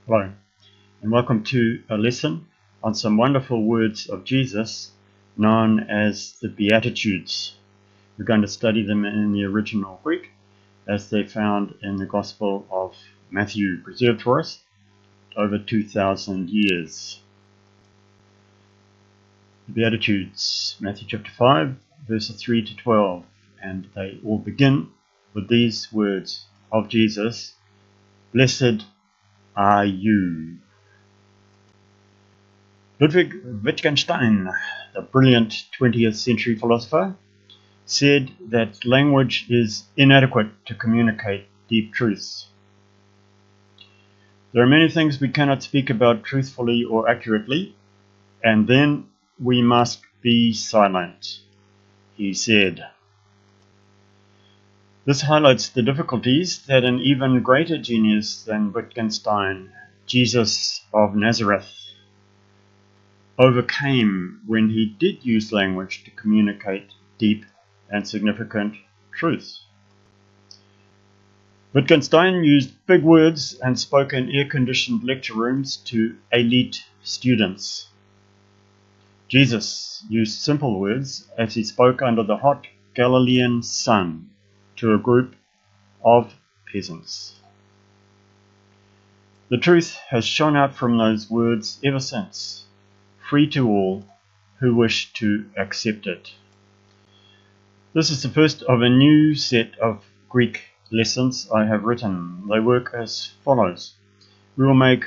Hello, and welcome to a lesson on some wonderful words of Jesus known as the Beatitudes. We're going to study them in the original Greek as they found in the Gospel of Matthew, preserved for us over 2,000 years. The Beatitudes, Matthew chapter 5, verses 3 to 12, and they all begin with these words of Jesus: Blessed are you. Ludwig Wittgenstein, the brilliant 20th century philosopher, said that language is inadequate to communicate deep truths. There are many things we cannot speak about truthfully or accurately, and then we must be silent, he said. This highlights the difficulties that an even greater genius than Wittgenstein, Jesus of Nazareth, overcame when he did use language to communicate deep and significant truths. Wittgenstein used big words and spoke in air-conditioned lecture rooms to elite students. Jesus used simple words as he spoke under the hot Galilean sun to a group of peasants. The truth has shone out from those words ever since, free to all who wish to accept it. This is the first of a new set of Greek lessons I have written. They work as follows. We will make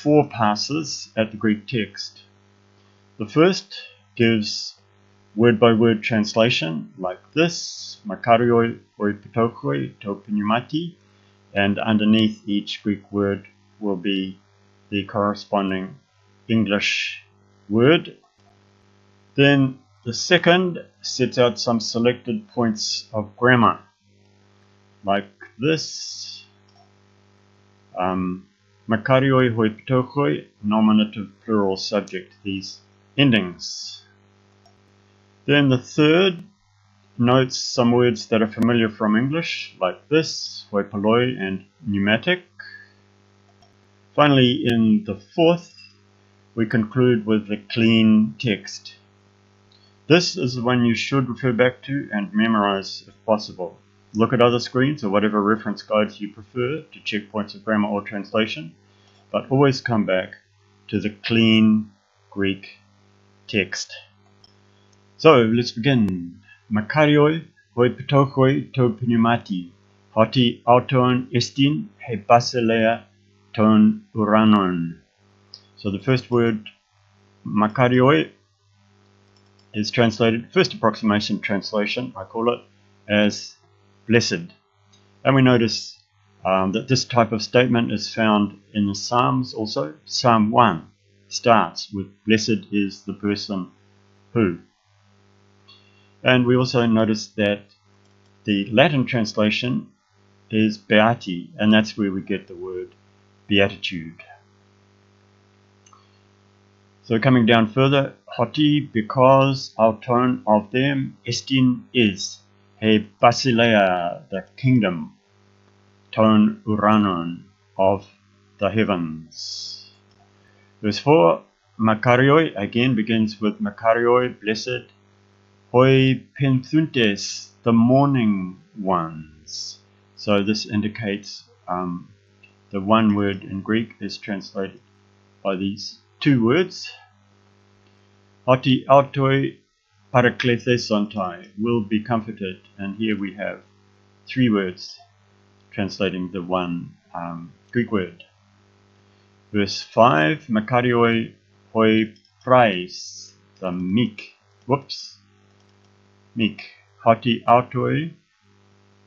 4 passes at the Greek text. The first gives word-by-word translation like this: Makarioi oi ptochoi to pneumati, and underneath each Greek word will be the corresponding English word. Then the second sets out some selected points of grammar like this: Makarioi hoi ptochoi, nominative plural subject, these endings. Then the third notes some words that are familiar from English, like this, hoi polloi and pneumatic. Finally, in the fourth, we conclude with the clean text. This is the one you should refer back to and memorize if possible. Look at other screens or whatever reference guides you prefer to check points of grammar or translation, but always come back to the clean Greek text. So let's begin. Makarioi hoi ptochoi to pneumati, hoti auton estin he basileia ton uranon. So the first word, makarioi, is translated, first approximation translation, I call it, as blessed. And we notice that this type of statement is found in the Psalms also. Psalm 1 starts with blessed is the person who. And we also notice that the Latin translation is beati, and that's where we get the word beatitude. So coming down further, hoti, because, auton, of them, estin, is, he basileia, the kingdom, ton uranon, of the heavens. Verse 4, makarioi, again begins with makarioi, blessed, hoi penthuntes, the mourning ones. So this indicates the one word in Greek is translated by these 2 words. Hoti autoi paraklethesontai, will be comforted. And here we have 3 words translating the one Greek word. Verse 5, makarioi hoi prais, the meek. Meek. Hoti autoi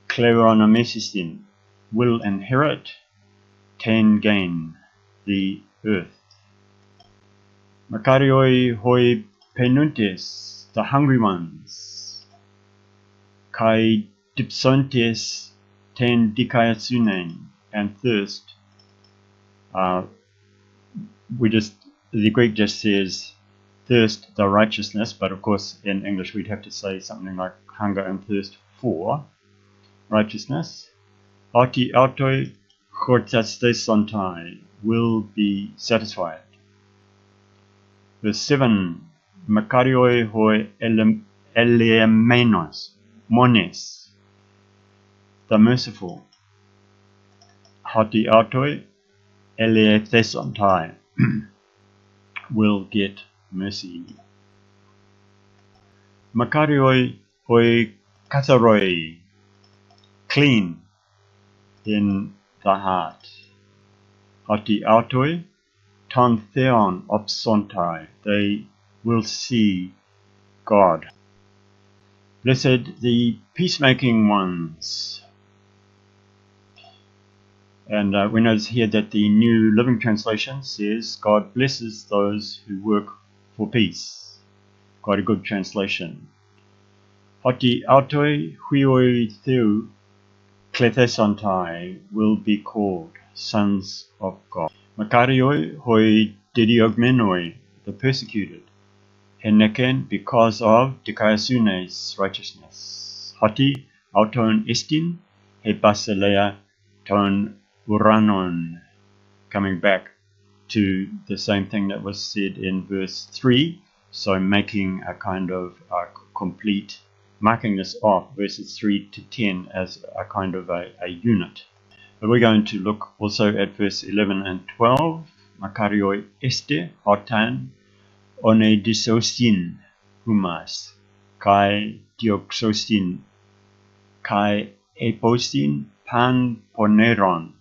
kleronomesistin, will inherit, ten gain, the earth. Makarioi hoi penuntes, the hungry ones. Kai dipsontes ten dikaiatsunen, and thirst. The Greek just says thirst, the righteousness, but of course in English we'd have to say something like hunger and thirst for righteousness. Hoti autoi chortastesontai, will be satisfied. Verse 7, Makarioi hoi elemenos, mones, the merciful. Hoti autoi eleethesontai, will get mercy. Makarioi hoi katharoi, clean in the heart. Hoti autoi ton theon opsontai, they will see God. Blessed the peacemaking ones. And we notice here that the New Living Translation says, God blesses those who work for peace. Quite a good translation. Hoti autoi huioi theu klethesontai will be called sons of God. Makarioi hoi didiogmenoi, the persecuted. Heneken, because of dikaiasunes, righteousness. Hoti auton estin, he basileia ton uranon. Coming back to the same thing that was said in verse 3, so making a kind of complete, marking this off, verses 3 to 10, as a kind of a unit. But we're going to look also at verse 11 and 12. Makarioi este hotan one disosin humas, kai dioxosin, kai eposin pan poneron,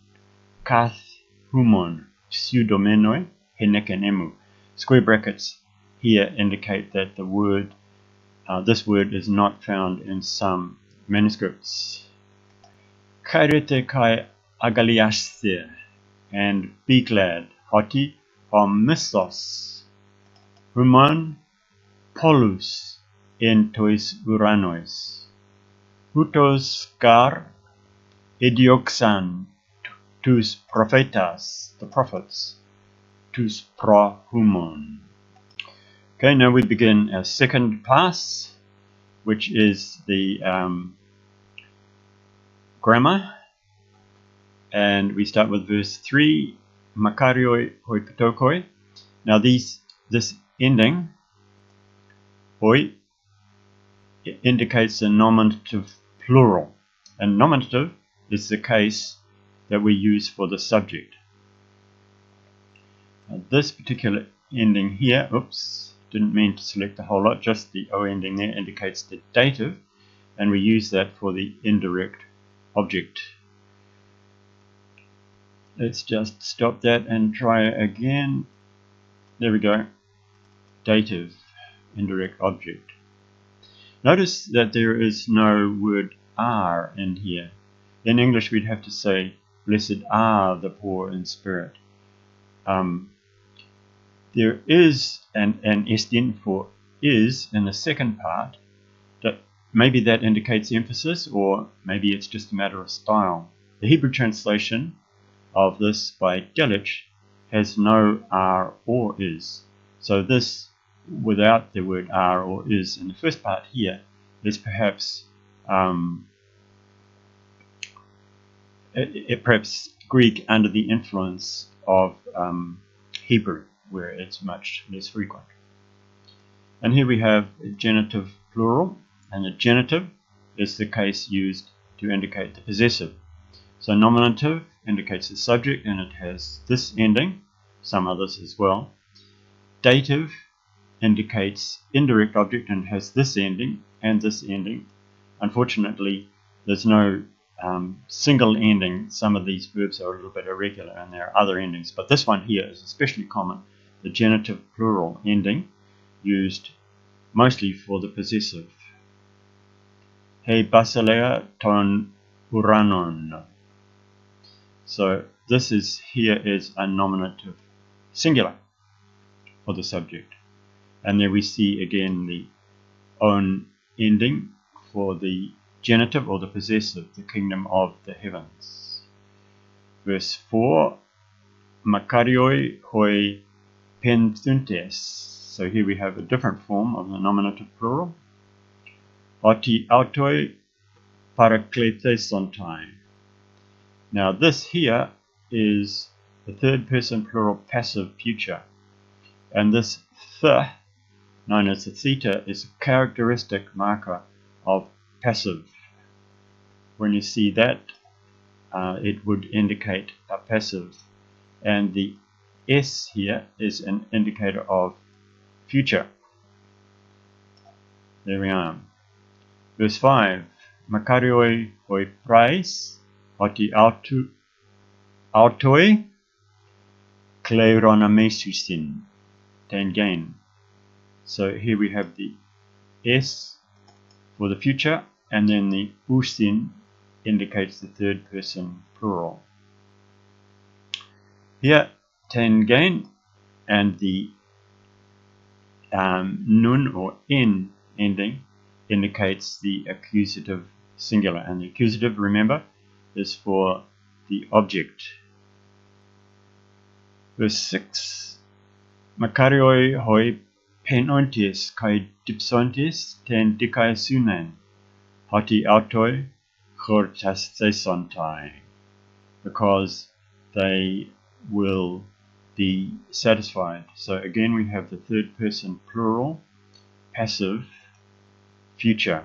kath humon, pseudomenoi, henekenemu. Square brackets here indicate that the word, this word is not found in some manuscripts. Kairete kai agaliaste, and be glad. Hoti homistos, humon polus en tois uranois, hutos gar idioxan tus prophetas, the prophets, tus pro humon. Okay, now we begin our second pass, which is the grammar, and we start with verse 3, Makarioi hoi patokoi. Now this ending, hoi, indicates a nominative plural, and nominative is the case that we use for the subject. Now this particular ending here, oops, didn't mean to select the whole lot, just the O ending there indicates the dative, and we use that for the indirect object. Let's just stop that and try again. There we go. Dative, indirect object. Notice that there is no word are in here. In English we'd have to say, blessed are the poor in spirit. There is an estin for is in the second part. That maybe that indicates emphasis, or maybe it's just a matter of style. The Hebrew translation of this by Delitzsch has no are or is. So this, without the word are or is in the first part here, is perhaps perhaps Greek under the influence of Hebrew, where it's much less frequent. And here we have a genitive plural, and the genitive is the case used to indicate the possessive. So nominative indicates the subject, and it has this ending, some others as well. Dative indicates indirect object and has this ending and this ending. Unfortunately, there's no single ending. Some of these verbs are a little bit irregular and there are other endings, but this one here is especially common, the genitive plural ending, used mostly for the possessive. He basilea ton uranon. So this is here is a nominative singular for the subject. And there we see again the on ending for the genitive or the possessive, the kingdom of the heavens. Verse 4, Makarioi hoi penthuntes. So here we have a different form of the nominative plural. Hoti autoi parakletesontai. Now this here is the third person plural passive future. And this th, known as the theta, is a characteristic marker of passive. When you see that, it would indicate a passive. And the S here is an indicator of future. There we are. Verse 5. Makarioi hoi praise, hoti autoi, kleirona mesusin, ten gain. So here we have the S for the future, and then the usin indicates the third person plural. Here, ten gain, and the nun or in ending indicates the accusative singular, and the accusative, remember, is for the object. Verse 6. Makarioi hoi penontes kai dipsontes ten dikai sunen, hoti autoi chortas thesontai, because they will be satisfied. So again we have the third person plural, passive, future.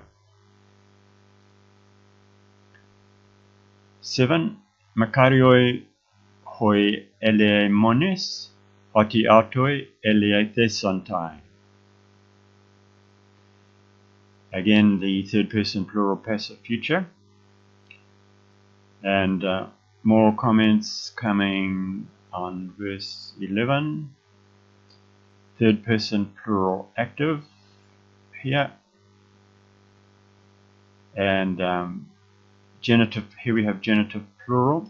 7. Makarioi hoi eleimones, hoti autoi eleithesontai. Again, the third person plural passive future. And more comments coming on verse 11. Third person plural active here. And genitive, here we have genitive plural.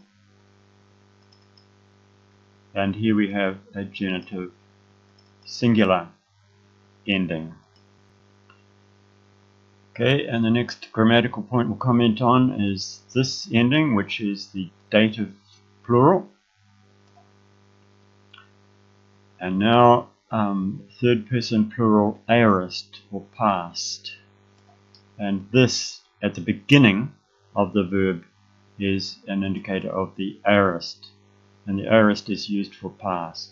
And here we have a genitive singular ending. Okay, and the next grammatical point we'll comment on is this ending, which is the dative plural. And now third person plural aorist or past. And this at the beginning of the verb is an indicator of the aorist. And the aorist is used for past.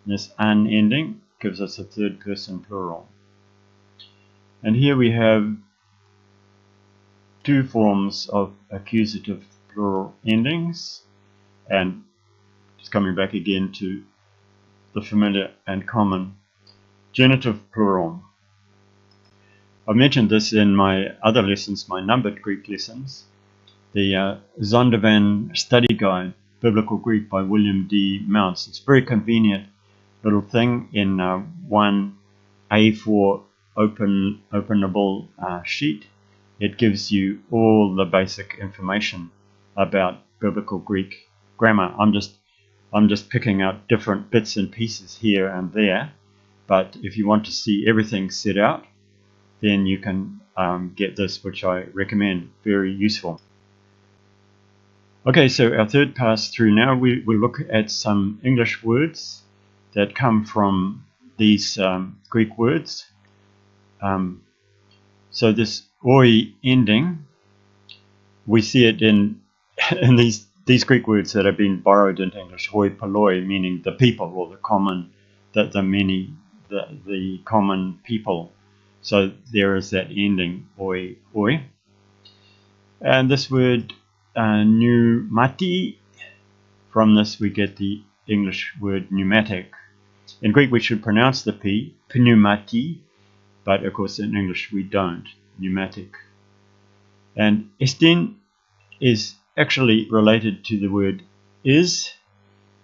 And this an ending gives us a third person plural. And here we have two forms of accusative plural endings, and just coming back again to the familiar and common genitive plural. I've mentioned this in my other lessons, my numbered Greek lessons. The Zondervan Study Guide, Biblical Greek by William D. Mounce. It's a very convenient little thing in one A4 openable sheet. It gives you all the basic information about Biblical Greek grammar. I'm just picking out different bits and pieces here and there, but if you want to see everything set out, then you can get this, which I recommend. Very useful. Okay, so our third pass through now, we'll look at some English words that come from these Greek words. So this oi ending, we see it in these Greek words that have been borrowed into English. Hoi polloi, meaning the people, or the common, the common people. So there is that ending, oi, oi. And this word pneumati, from this we get the English word pneumatic. In Greek we should pronounce the P, pneumati, but of course in English we don't, pneumatic. And estin is actually related to the word is,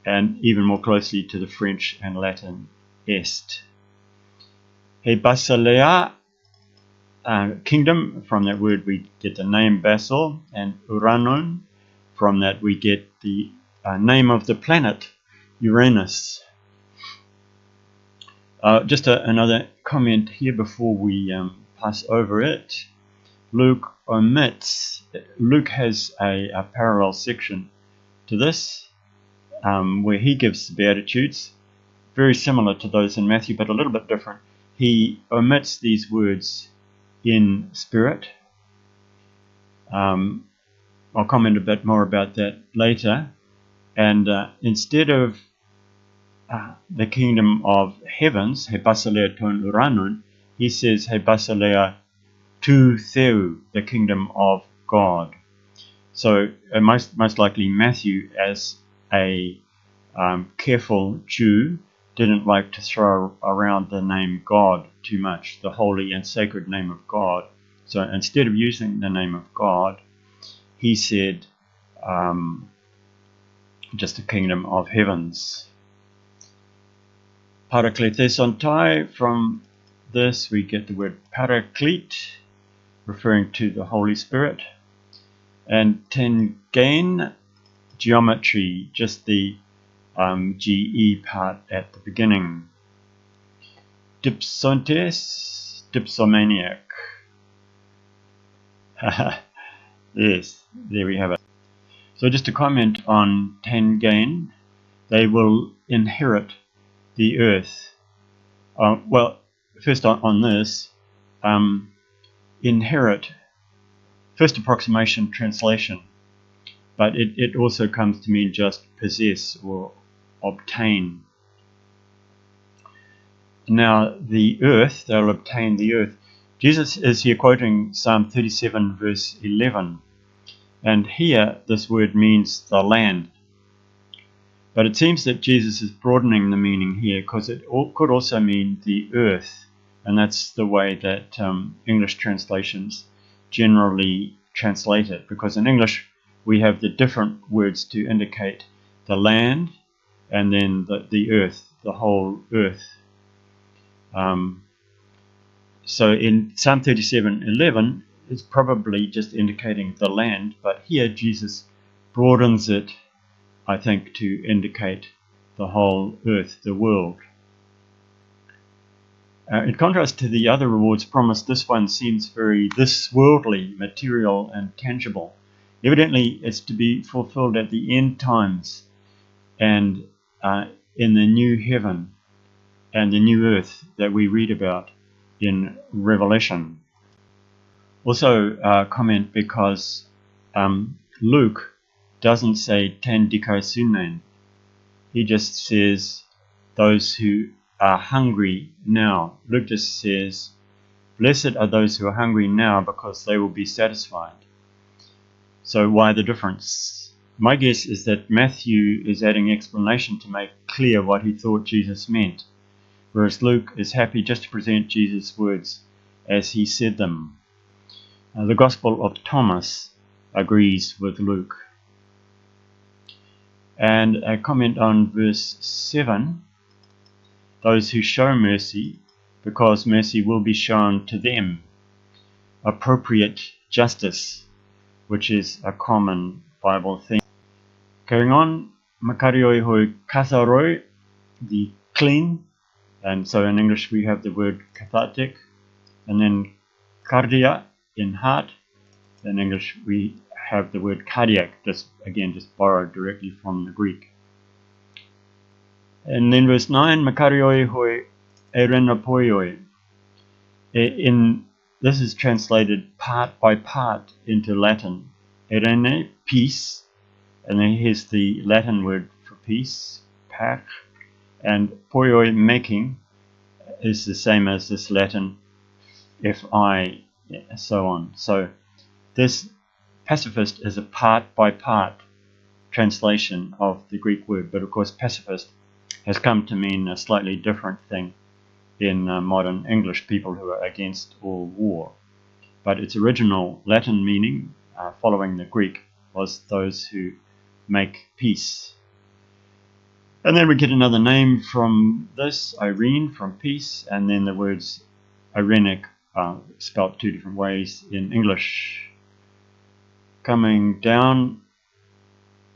and even more closely to the French and Latin est. He basileia, kingdom, from that word we get the name Basil, and uranon, from that we get the name of the planet, Uranus. Just another comment here before we pass over it. Luke omits. Luke has a parallel section to this, where he gives the Beatitudes, very similar to those in Matthew, but a little bit different. He omits these words in spirit. I'll comment a bit more about that later. And instead of the kingdom of heavens, he basileia ton uranon, he says he basileia tu theu, the kingdom of God. So most likely Matthew, as a careful Jew, didn't like to throw around the name God too much, the holy and sacred name of God. So instead of using the name of God, he said just the kingdom of heavens. Paraklethesontai, from this we get the word paraclete, referring to the Holy Spirit. And tengain, geometry, just the GE part at the beginning. Dipsontes, dipsomaniac. Yes, there we have it. So just to comment on tengain, they will inherit the earth. Well, first on this, inherit, first approximation translation, but it also comes to mean just possess or obtain. Now the earth, they'll obtain the earth. Jesus is here quoting Psalm 37 verse 11, and here this word means the land. But it seems that Jesus is broadening the meaning here, because it could also mean the earth, and that's the way that English translations generally translate it, because in English we have the different words to indicate the land and then the earth, the whole earth. So in Psalm 37:11, it's probably just indicating the land, but here Jesus broadens it, I think, to indicate the whole earth, the world. In contrast to the other rewards promised, this one seems very this worldly, material and tangible. Evidently it's to be fulfilled at the end times and in the new heaven and the new earth that we read about in Revelation. Also comment, because Luke doesn't say ten dikaisunen. He just says those who are hungry now. Luke just says, blessed are those who are hungry now, because they will be satisfied. So why the difference? My guess is that Matthew is adding explanation to make clear what he thought Jesus meant, whereas Luke is happy just to present Jesus' words as he said them. The Gospel of Thomas agrees with Luke. And a comment on verse 7, those who show mercy, because mercy will be shown to them. Appropriate justice, which is a common Bible thing. Carrying on, makarioi hoi katharoi, the clean, and so in English we have the word cathartic, and then cardia, in heart. In English we have the word cardiac, just borrowed directly from the Greek. And then verse 9, makarioi hoi erenapoioi. This is translated part by part into Latin. Erene, peace, and then here's the Latin word for peace, pax, and poioi, making, is the same as this Latin fi, so on. So this pacifist is a part by part translation of the Greek word, but of course pacifist has come to mean a slightly different thing in modern English, people who are against all war. But its original Latin meaning, following the Greek, was those who make peace. And then we get another name from this, Irene, from peace, and then the words Irenic spelt two different ways in English. Coming down,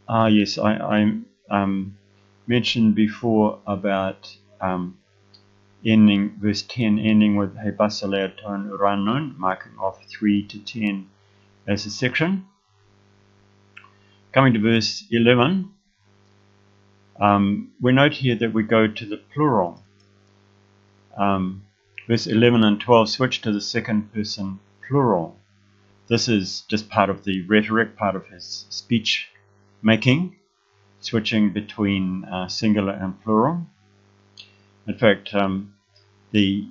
yes, I mentioned before about ending verse 10, ending with he basileia ton uranon, marking off 3 to 10 as a section. Coming to verse 11, we note here that we go to the plural. Verse 11 and 12 switch to the second person plural. This is just part of the rhetoric, part of his speech making. switching between singular and plural. In fact, the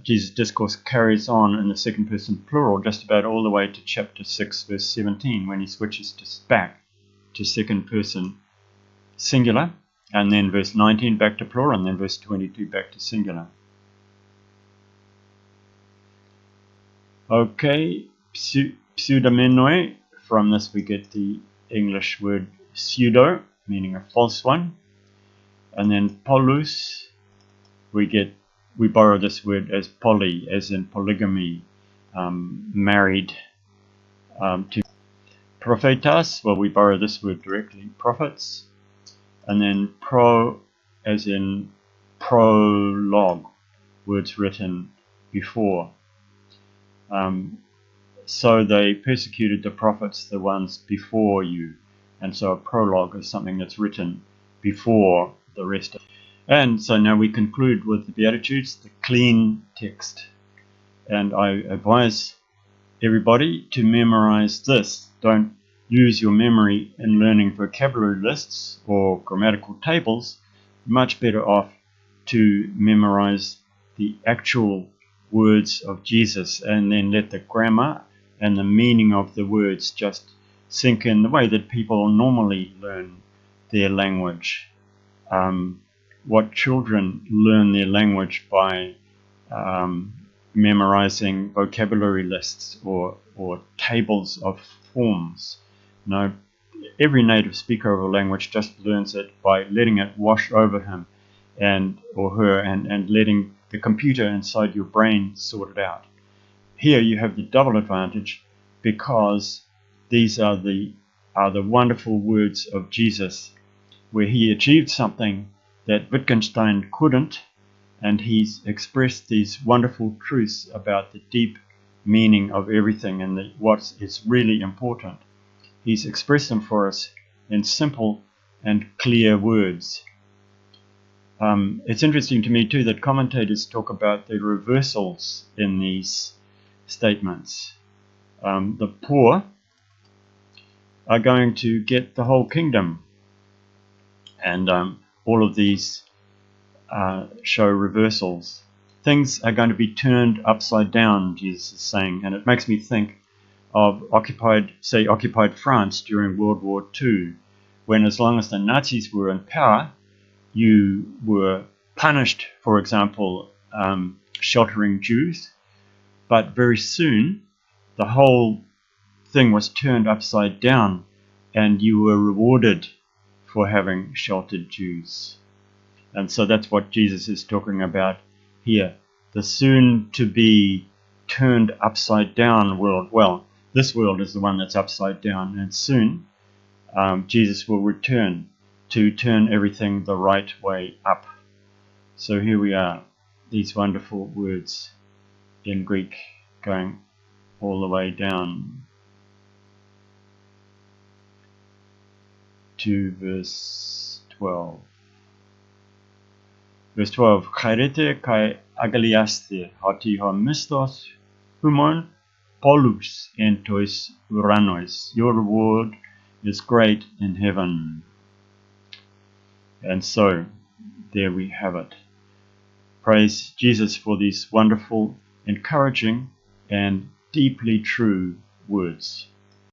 Jesus' discourse carries on in the second person plural just about all the way to chapter 6 verse 17, when he switches back to second person singular, and then verse 19 back to plural, and then verse 22 back to singular. Okay, pseudomenoi. From this we get the English word pseudo, meaning a false one. And then polus, we borrow this word as poly, as in polygamy, married. To prophetas, well, we borrow this word directly, prophets. And then pro, as in prologue, words written before. So they persecuted the prophets, the ones before you. And so a prologue is something that's written before the rest. And so now we conclude with the Beatitudes, the clean text. And I advise everybody to memorize this. Don't use your memory in learning vocabulary lists or grammatical tables. Much better off to memorize the actual words of Jesus, and then let the grammar and the meaning of the words just sink in the way that people normally learn their language. What children learn their language by memorizing vocabulary lists or tables of forms. No, every native speaker of a language just learns it by letting it wash over him or her, and letting the computer inside your brain sort it out. Here you have the double advantage, because these are the wonderful words of Jesus, where he achieved something that Wittgenstein couldn't, and he's expressed these wonderful truths about the deep meaning of everything and what is really important. He's expressed them for us in simple and clear words. It's interesting to me too that commentators talk about the reversals in these statements. The poor are going to get the whole kingdom, and all of these show reversals. Things are going to be turned upside down, Jesus is saying, and it makes me think of occupied France during World War II, when as long as the Nazis were in power, you were punished, for example, sheltering Jews, but very soon the whole thing was turned upside down, and you were rewarded for having sheltered Jews. And so that's what Jesus is talking about here. The soon to be turned upside down world. Well, this world is the one that's upside down, and soon Jesus will return to turn everything the right way up. So here we are, these wonderful words in Greek going all the way down to verse 12. Verse 12. Chairete kai agaliaste hoti homistos humon polus entois uranos. Your reward is great in heaven. And so, there we have it. Praise Jesus for these wonderful, encouraging, and deeply true words.